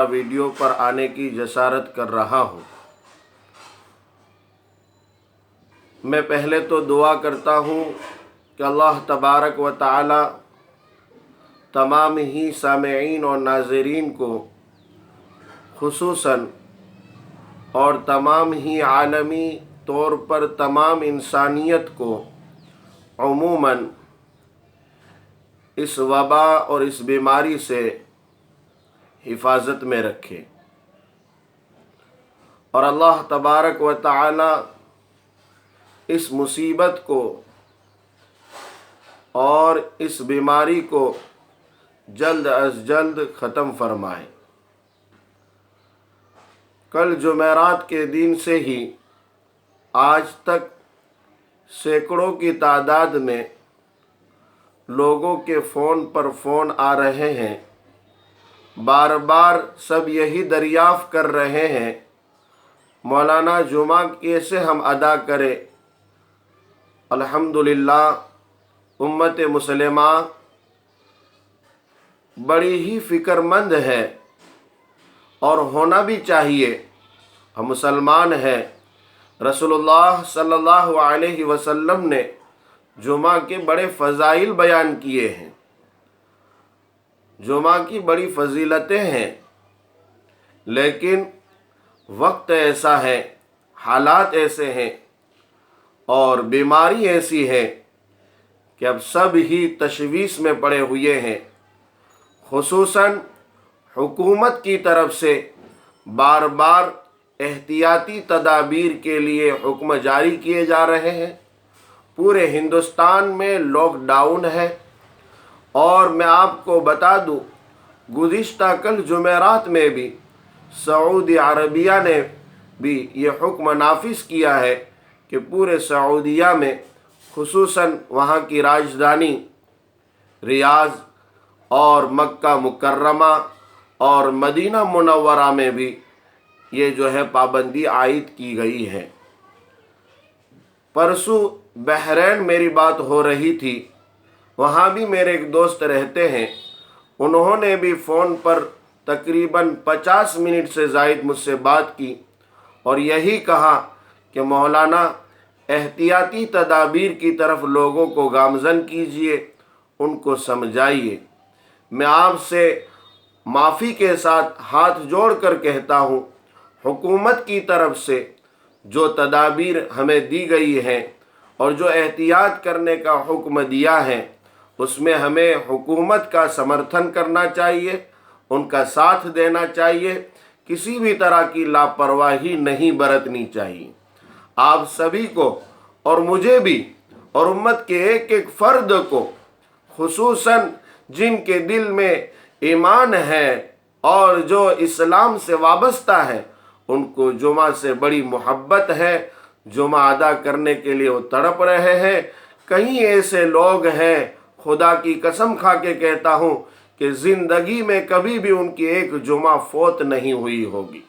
Video پر آنے کی جسارت کر رہا ہوں۔ میں پہلے تو دعا کرتا ہوں کہ اللہ تبارک و تعالی تمام ہی سامعین اور ناظرین کو خصوصاً اور تمام ہی عالمی طور پر تمام انسانیت کو عموماً اس وبا اور اس بیماری سے حفاظت میں رکھے، اور اللہ تبارک و تعالی اس مصیبت کو اور اس بیماری کو جلد از جلد ختم فرمائے۔ کل جمعرات کے دن سے ہی آج تک سینکڑوں کی تعداد میں لوگوں کے فون پر فون آ رہے ہیں، بار بار سب یہی دریافت کر رہے ہیں مولانا جمعہ کیسے ہم ادا کریں۔ الحمدللہ امت مسلمہ بڑی ہی فکر مند ہے اور ہونا بھی چاہیے۔ ہم مسلمان ہیں، رسول اللہ صلی اللہ علیہ وسلم نے جمعہ کے بڑے فضائل بیان کیے ہیں، جمعہ کی بڑی فضیلتیں ہیں، لیکن وقت ایسا ہے، حالات ایسے ہیں اور بیماری ایسی ہے کہ اب سب ہی تشویش میں پڑے ہوئے ہیں۔ خصوصاً حکومت کی طرف سے بار بار احتیاطی تدابیر کے لیے حکم جاری کیے جا رہے ہیں۔ پورے ہندوستان میں لاک ڈاؤن ہے، اور میں آپ کو بتا دوں گزشتہ کل جمعرات میں بھی سعودی عربیہ نے بھی یہ حکم نافذ کیا ہے کہ پورے سعودیہ میں خصوصاً وہاں کی راجدھانی ریاض اور مکہ مکرمہ اور مدینہ منورہ میں بھی یہ جو ہے پابندی عائد کی گئی ہے۔ پرسوں بحرین میری بات ہو رہی تھی، وہاں بھی میرے ایک دوست رہتے ہیں، انہوں نے بھی فون پر تقریباً 50 منٹ سے زائد مجھ سے بات کی اور یہی کہا کہ مولانا احتیاطی تدابیر کی طرف لوگوں کو گامزن کیجئے، ان کو سمجھائیے۔ میں آپ سے معافی کے ساتھ ہاتھ جوڑ کر کہتا ہوں، حکومت کی طرف سے جو تدابیر ہمیں دی گئی ہیں اور جو احتیاط کرنے کا حکم دیا ہے، اس میں ہمیں حکومت کا سمرتھن کرنا چاہیے، ان کا ساتھ دینا چاہیے، کسی بھی طرح کی لاپرواہی نہیں برتنی چاہیے۔ آپ سبھی کو اور مجھے بھی اور امت کے ایک ایک فرد کو، خصوصاً جن کے دل میں ایمان ہے اور جو اسلام سے وابستہ ہے، ان کو جمعہ سے بڑی محبت ہے، جمعہ ادا کرنے کے لیے وہ تڑپ رہے ہیں۔ کہیں ایسے لوگ ہیں، خدا کی قسم کھا کے کہتا ہوں کہ زندگی میں کبھی بھی ان کی ایک جمعہ فوت نہیں ہوئی ہوگی۔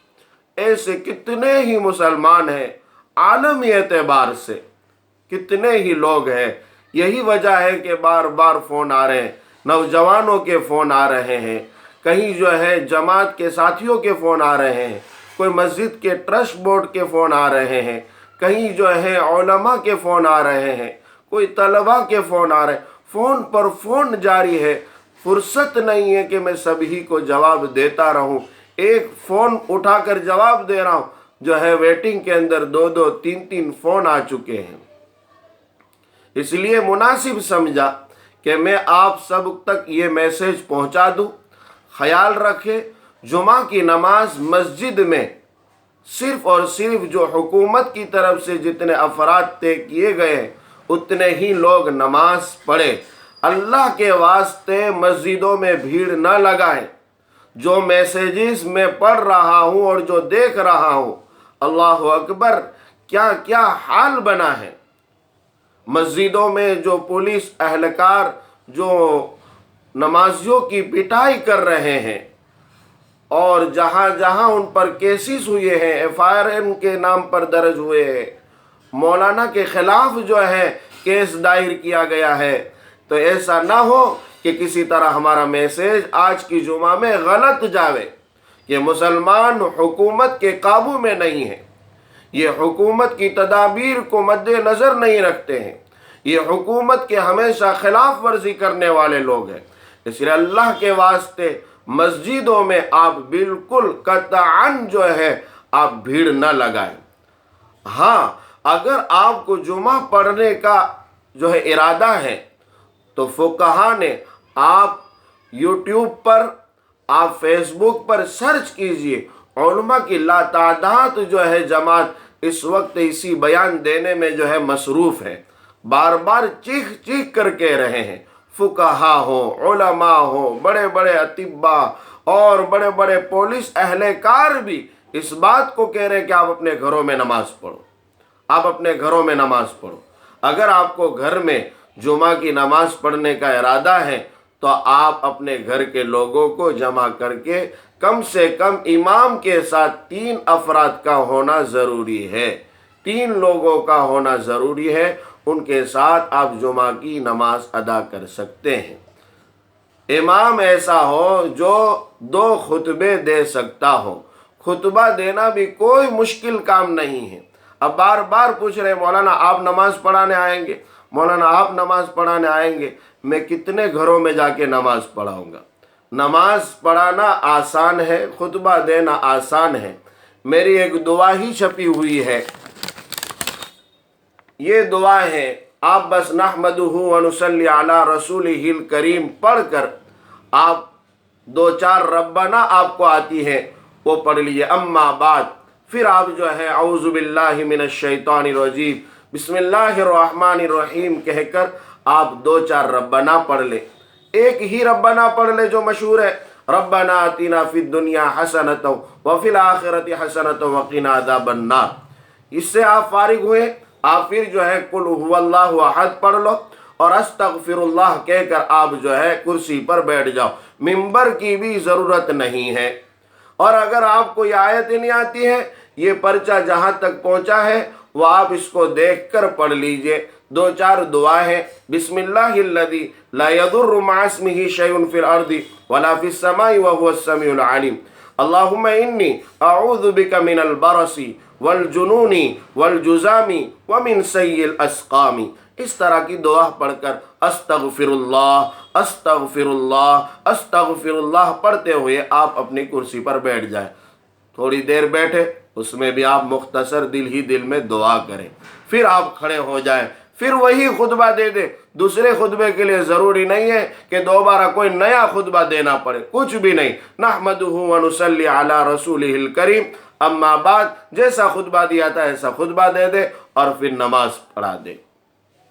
ایسے کتنے ہی مسلمان ہیں، عالمی اعتبار سے کتنے ہی لوگ ہیں۔ یہی وجہ ہے کہ بار بار فون آ رہے ہیں، نوجوانوں کے فون آ رہے ہیں، کہیں جو ہے جماعت کے ساتھیوں کے فون آ رہے ہیں، کوئی مسجد کے ٹرسٹ بورڈ کے فون آ رہے ہیں، کہیں جو ہے علماء کے فون آ رہے ہیں، کوئی طلباء کے فون آ رہے ہیں، فون پر فون جاری ہے۔ فرصت نہیں ہے کہ میں سبھی کو جواب دیتا رہوں، ایک فون اٹھا کر جواب دے رہا ہوں، جو ہے ویٹنگ کے اندر 2 3 فون آ چکے ہیں۔ اس لیے مناسب سمجھا کہ میں آپ سب تک یہ میسیج پہنچا دوں۔ خیال رکھیں، جمعہ کی نماز مسجد میں صرف اور صرف جو حکومت کی طرف سے جتنے افراد طے کیے گئے ہیں اتنے ہی لوگ نماز پڑھیں۔ اللہ کے واسطے مسجدوں میں بھیڑ نہ لگائیں۔ جو میسیجز میں پڑھ رہا ہوں اور جو دیکھ رہا ہوں، اللہ اکبر، کیا کیا حال بنا ہے۔ مسجدوں میں جو پولیس اہلکار جو نمازیوں کی پٹائی کر رہے ہیں، اور جہاں جہاں ان پر کیسز ہوئے ہیں، FIR کے نام پر درج ہوئے ہیں، مولانا کے خلاف جو ہے کیس دائر کیا گیا ہے، تو ایسا نہ ہو کہ کسی طرح ہمارا میسیج آج کی جمعہ میں غلط جاوے۔ کہ مسلمان حکومت کے قابو میں نہیں ہیں، یہ حکومت کی تدابیر کو مد نظر نہیں رکھتے ہیں، یہ حکومت کے ہمیشہ خلاف ورزی کرنے والے لوگ ہیں۔ اس لیے اللہ کے واسطے مسجدوں میں آپ بالکل قطعاً جو ہے آپ بھیڑ نہ لگائیں۔ ہاں، اگر آپ کو جمعہ پڑھنے کا جو ہے ارادہ ہے تو فقہا نے آپ یوٹیوب پر، آپ فیس بک پر سرچ کیجئے، علماء کی لاتعداد جو ہے جماعت اس وقت اسی بیان دینے میں جو ہے مصروف ہے، بار بار چیخ چیخ کر کہہ رہے ہیں، فقہا ہوں، علماء ہوں، بڑے بڑے اطباء اور بڑے بڑے پولیس اہلکار بھی اس بات کو کہہ رہے ہیں کہ آپ اپنے گھروں میں نماز پڑھو، آپ اپنے گھروں میں نماز پڑھو۔ اگر آپ کو گھر میں جمعہ کی نماز پڑھنے کا ارادہ ہے تو آپ اپنے گھر کے لوگوں کو جمع کر کے کم سے کم امام کے ساتھ 3 افراد کا ہونا ضروری ہے، 3 لوگوں کا ہونا ضروری ہے، ان کے ساتھ آپ جمعہ کی نماز ادا کر سکتے ہیں۔ امام ایسا ہو جو 2 خطبے دے سکتا ہو، خطبہ دینا بھی کوئی مشکل کام نہیں ہے۔ اب بار بار پوچھ رہے مولانا آپ نماز پڑھانے آئیں گے، مولانا آپ نماز پڑھانے آئیں گے، میں کتنے گھروں میں جا کے نماز پڑھاؤں گا؟ نماز پڑھانا آسان ہے، خطبہ دینا آسان ہے۔ میری ایک دعا ہی چھپی ہوئی ہے، یہ دعا ہے، آپ بس نحمدہ ونصلی علی رسولہ الکریم پڑھ کر آپ 2-4 ربنا آپ کو آتی ہے وہ پڑھ لیجئے۔ اما بعد، پھر آپ جو ہے اعوذ باللہ من الشیطان الرجیم بسم اللہ الرحمن الرحیم کہہ کر آپ 2-4 ربنا پڑھ لیں۔ ایک ہی ربنا پڑھ لے جو مشہور ہے، ربنا آتنا فی الدنیا حسنۃ وفی الآخرۃ حسنۃ وقنا عذاب النار۔ اس سے آپ فارغ ہوئے، آپ پھر جو ہے قل هو اللہ احد پڑھ لو اور استغفر اللہ کہہ کر آپ جو ہے کرسی پر بیٹھ جاؤ، منبر کی بھی ضرورت نہیں ہے۔ اور اگر آپ کو یہ آیت نہیں آتی ہے، یہ پرچہ جہاں تک پہنچا ہے وہ آپ اس کو دیکھ کر پڑھ لیجئے۔ 2-4 دعا ہے، بسم اللہ الذی لا یضر مع اسمہ شیء فی الارض ولا فی السماء وهو السمیع العلیم، اللہم انی اعوذ بک من البرص والجنون والجذام ومن سیء الاسقام۔ اس طرح کی دعا پڑھ کر استغفر اللہ استغفر اللہ استغفر اللہ پڑھتے ہوئے آپ اپنی کرسی پر بیٹھ جائیں۔ تھوڑی دیر بیٹھے، اس میں بھی آپ مختصر دل ہی دل میں دعا کریں، پھر آپ کھڑے ہو جائیں، پھر وہی خطبہ دے دیں۔ دوسرے خطبے کے لیے ضروری نہیں ہے کہ دوبارہ کوئی نیا خطبہ دینا پڑے، کچھ بھی نہیں۔ نحمدہ ونصلی علی رسولہ الکریم، اما بعد، جیسا خطبہ دیا تھا ایسا خطبہ دے دے اور پھر نماز پڑھا دے۔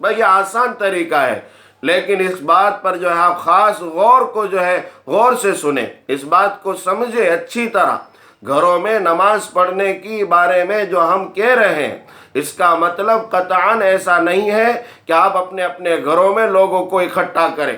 بھئی یہ آسان طریقہ ہے، لیکن اس بات پر جو ہے آپ خاص غور کو جو ہے غور سے سنیں، اس بات کو سمجھے اچھی طرح۔ گھروں میں نماز پڑھنے کی بارے میں جو ہم کہہ رہے ہیں، اس کا مطلب قطعاً ایسا نہیں ہے کہ آپ اپنے اپنے گھروں میں لوگوں کو اکٹھا کریں۔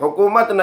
حکومت نہ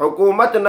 حکومت نہ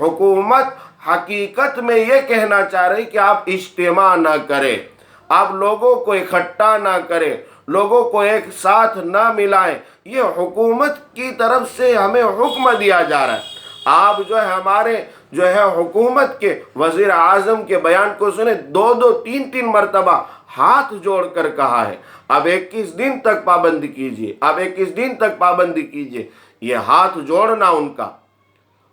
حکومت حقیقت میں یہ کہنا چاہ رہی کہ آپ اجتماع نہ کریں، آپ لوگوں کو اکٹھا نہ کریں، لوگوں کو ایک ساتھ نہ ملائیں۔ یہ حکومت کی طرف سے ہمیں حکم دیا جا رہا ہے۔ آپ جو ہے ہمارے جو ہے حکومت کے وزیر اعظم کے بیان کو سنیں، 2-2 3-3 مرتبہ ہاتھ جوڑ کر کہا ہے اب 21 دن تک پابندی کیجئے، اب 21 دن تک پابندی کیجئے۔ یہ ہاتھ جوڑنا ان کا۔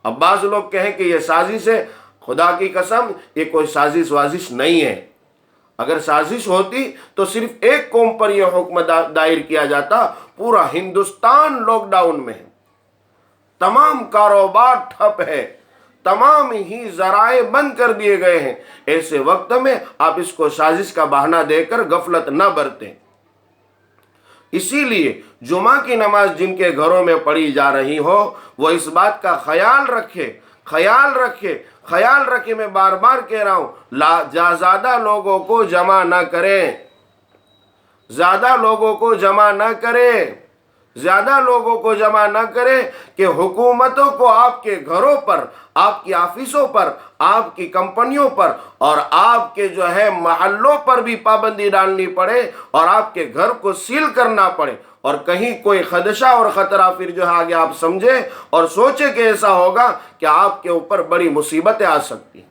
اب بعض لوگ کہیں کہ یہ سازش ہے، خدا کی قسم یہ کوئی سازش وازش نہیں ہے۔ اگر سازش ہوتی تو صرف ایک قوم پر یہ حکم دائر کیا جاتا، پورا ہندوستان لاک ڈاؤن میں ہے، تمام کاروبار ٹھپ ہے، تمام ہی ذرائع بند کر دیے گئے ہیں۔ ایسے وقت میں آپ اس کو سازش کا بہانہ دے کر غفلت نہ برتیں۔ اسی لیے جمعہ کی نماز جن کے گھروں میں پڑھی جا رہی ہو وہ اس بات کا خیال رکھے، میں بار بار کہہ رہا ہوں، زیادہ لوگوں کو جمع نہ کریں، زیادہ لوگوں کو جمع نہ کریں، زیادہ لوگوں کو جمع نہ کریں کہ حکومتوں کو آپ کے گھروں پر، آپ کی آفیسوں پر، آپ کی کمپنیوں پر اور آپ کے محلوں پر بھی پابندی ڈالنی پڑے اور آپ کے گھر کو سیل کرنا پڑے، اور کہیں کوئی خدشہ اور خطرہ پھر آگے آپ سمجھے اور سوچے کہ ایسا ہوگا کہ آپ کے اوپر بڑی مصیبتیں آ سکتی ہیں،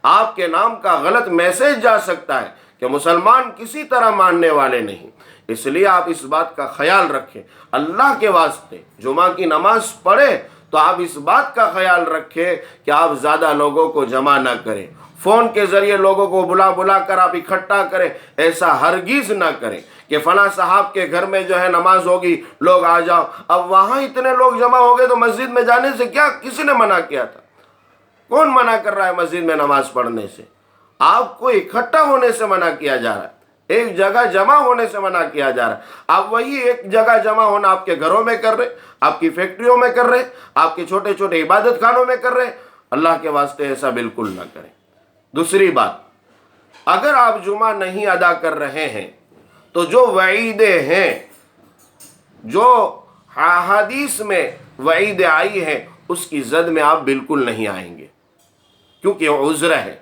آپ کے نام کا غلط میسج جا سکتا ہے کہ مسلمان کسی طرح ماننے والے نہیں۔ اس لیے آپ اس بات کا خیال رکھیں، اللہ کے واسطے جمعہ کی نماز پڑھے تو آپ اس بات کا خیال رکھیں کہ آپ زیادہ لوگوں کو جمع نہ کریں، فون کے ذریعے لوگوں کو بلا کر آپ اکٹھا کریں، ایسا ہرگز نہ کریں کہ فلاں صاحب کے گھر میں نماز ہوگی، لوگ آ جاؤ۔ اب وہاں اتنے لوگ جمع ہو گئے تو مسجد میں جانے سے کیا کسی نے منع کیا تھا؟ کون منع کر رہا ہے مسجد میں نماز پڑھنے سے؟ آپ کو اکٹھا ہونے سے منع کیا جا رہا ہے، ایک جگہ جمع ہونے سے منع کیا جا رہا ہے۔ آپ وہی ایک جگہ جمع ہونا آپ کے گھروں میں کر رہے، آپ کی فیکٹریوں میں کر رہے، آپ کے چھوٹے چھوٹے عبادت خانوں میں کر رہے۔ اللہ کے واسطے ایسا بالکل نہ کریں۔ دوسری بات، اگر آپ جمعہ نہیں ادا کر رہے ہیں تو جو وعیدیں ہیں، جو احادیث میں وعیدیں آئی ہیں، اس کی زد میں آپ بالکل نہیں آئیں گے، کیونکہ عذر ہے۔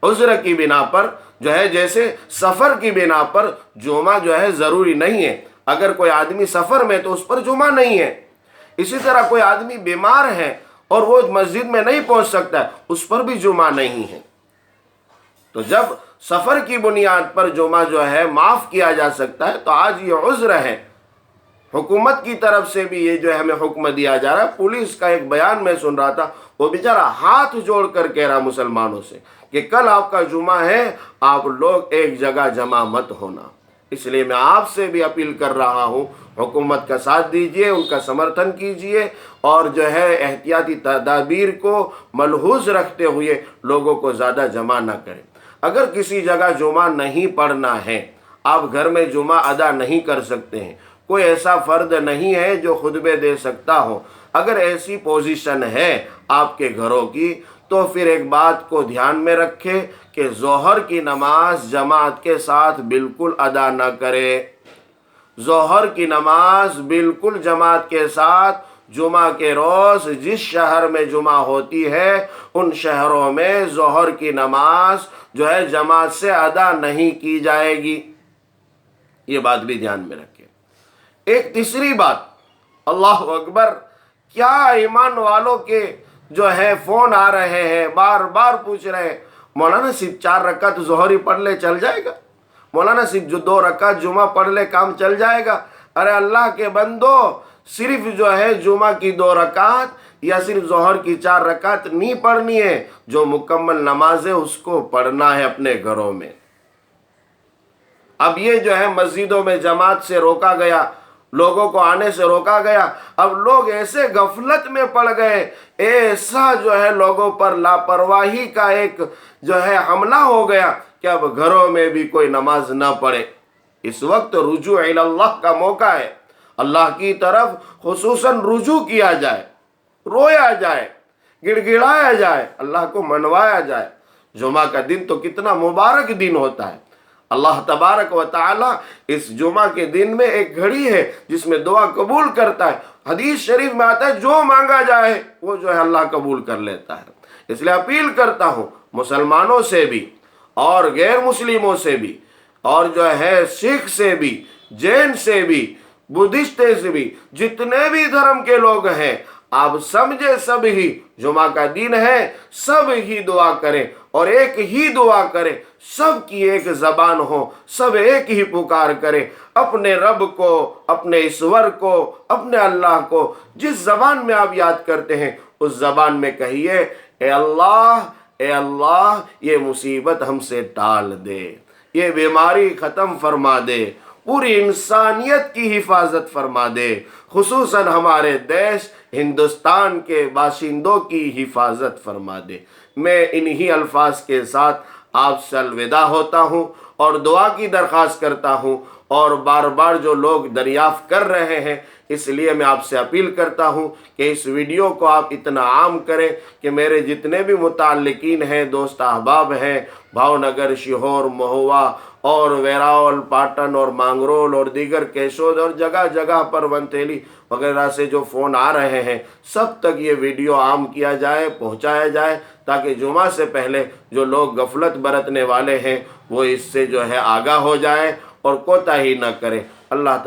عذر کی بنا پر جیسے سفر کی بنا پر جمعہ ضروری نہیں ہے، اگر کوئی آدمی سفر میں تو اس پر جمعہ نہیں ہے۔ اسی طرح کوئی آدمی بیمار ہے اور وہ مسجد میں نہیں پہنچ سکتا ہے، اس پر بھی جمعہ نہیں ہے۔ تو جب سفر کی بنیاد پر جمعہ معاف کیا جا سکتا ہے تو آج یہ عذر ہے۔ حکومت کی طرف سے بھی یہ ہمیں حکم دیا جا رہا ہے۔ پولیس کا ایک بیان میں سن رہا تھا، وہ بیچارہ ہاتھ جوڑ کر کہہ رہا مسلمانوں سے کہ کل آپ کا جمعہ ہے، آپ لوگ ایک جگہ جمع مت ہونا۔ اس لیے میں آپ سے بھی اپیل کر رہا ہوں، حکومت کا ساتھ دیجئے، ان کا سمرتھن کیجئے اور احتیاطی تدابیر کو ملحوظ رکھتے ہوئے لوگوں کو زیادہ جمع نہ کریں۔ اگر کسی جگہ جمعہ نہیں پڑھنا ہے، آپ گھر میں جمعہ ادا نہیں کر سکتے ہیں، کوئی ایسا فرد نہیں ہے جو خطبے دے سکتا ہو، اگر ایسی پوزیشن ہے آپ کے گھروں کی، تو پھر ایک بات کو دھیان میں رکھیں کہ ظہر کی نماز جماعت کے ساتھ بالکل ادا نہ کرے۔ ظہر کی نماز بالکل جماعت کے ساتھ جمعہ کے روز جس شہر میں جمعہ ہوتی ہے ان شہروں میں ظہر کی نماز جماعت سے ادا نہیں کی جائے گی۔ یہ بات بھی دھیان میں رکھیں۔ ایک تیسری بات، اللہ اکبر، کیا ایمان والوں کے فون آ رہے ہیں، بار بار پوچھ رہے ہیں، مولانا صرف 4 رکعت ظہر ہی پڑھ لے چل جائے گا؟ مولانا صرف 2 رکعت جمعہ پڑھ لے کام چل جائے گا؟ ارے اللہ کے بندو، صرف جمعہ کی 2 رکعت یا صرف ظہر کی 4 رکعت نہیں پڑھنی ہے، جو مکمل نماز ہے اس کو پڑھنا ہے اپنے گھروں میں۔ اب یہ مسجدوں میں جماعت سے روکا گیا، لوگوں کو آنے سے روکا گیا، اب لوگ ایسے غفلت میں پڑ گئے، ایسا لوگوں پر لاپرواہی کا ایک حملہ ہو گیا کہ اب گھروں میں بھی کوئی نماز نہ پڑھے۔ اس وقت رجوع الی اللہ کا موقع ہے، اللہ کی طرف خصوصاً رجوع کیا جائے، رویا جائے، گڑ گڑایا جائے، اللہ کو منوایا جائے۔ جمعہ کا دن تو کتنا مبارک دن ہوتا ہے۔ اللہ تبارک و تعالی اس جمعہ کے دن میں ایک گھڑی ہے جس میں دعا قبول کرتا ہے۔ حدیث شریف میں آتا ہے جو مانگا جائے وہ اللہ قبول کر لیتا ہے۔ اس لیے اپیل کرتا ہوں مسلمانوں سے بھی اور غیر مسلموں سے بھی اور سکھ سے بھی، جین سے بھی، بدھسٹ سے بھی، جتنے بھی دھرم کے لوگ ہیں، آپ سمجھے سب ہی جمعہ کا دن ہے، سب ہی دعا کریں اور ایک ہی دعا کریں، سب کی ایک زبان ہو، سب ایک ہی پکار کریں اپنے رب کو، اپنے ایشور کو، اپنے اللہ کو۔ جس زبان میں آپ یاد کرتے ہیں اس زبان میں کہیے، اے اللہ یہ مصیبت ہم سے ٹال دے، یہ بیماری ختم فرما دے، پوری انسانیت کی حفاظت فرما دے، خصوصاً ہمارے دیش ہندوستان کے باشندوں کی حفاظت فرما دے۔ میں انہی الفاظ کے ساتھ آپ سے الوداع ہوتا ہوں اور دعا کی درخواست کرتا ہوں، اور بار بار جو لوگ دریافت کر رہے ہیں، اس لیے میں آپ سے اپیل کرتا ہوں کہ اس ویڈیو کو آپ اتنا عام کریں کہ میرے جتنے بھی متعلقین ہیں، دوست احباب ہیں، بھاؤنگر، شیہور، مہوا اور ویراول، پاٹن اور مانگرول اور دیگر کیشود اور جگہ جگہ پر ونتھیلی وغیرہ سے جو فون آ رہے ہیں، سب تک یہ ویڈیو عام کیا جائے، پہنچایا جائے، تاکہ جمعہ سے پہلے جو لوگ غفلت برتنے والے ہیں وہ اس سے جو ہے آگاہ ہو جائیں اور کوتاہی نہ کریں۔ اللہ تعالیٰ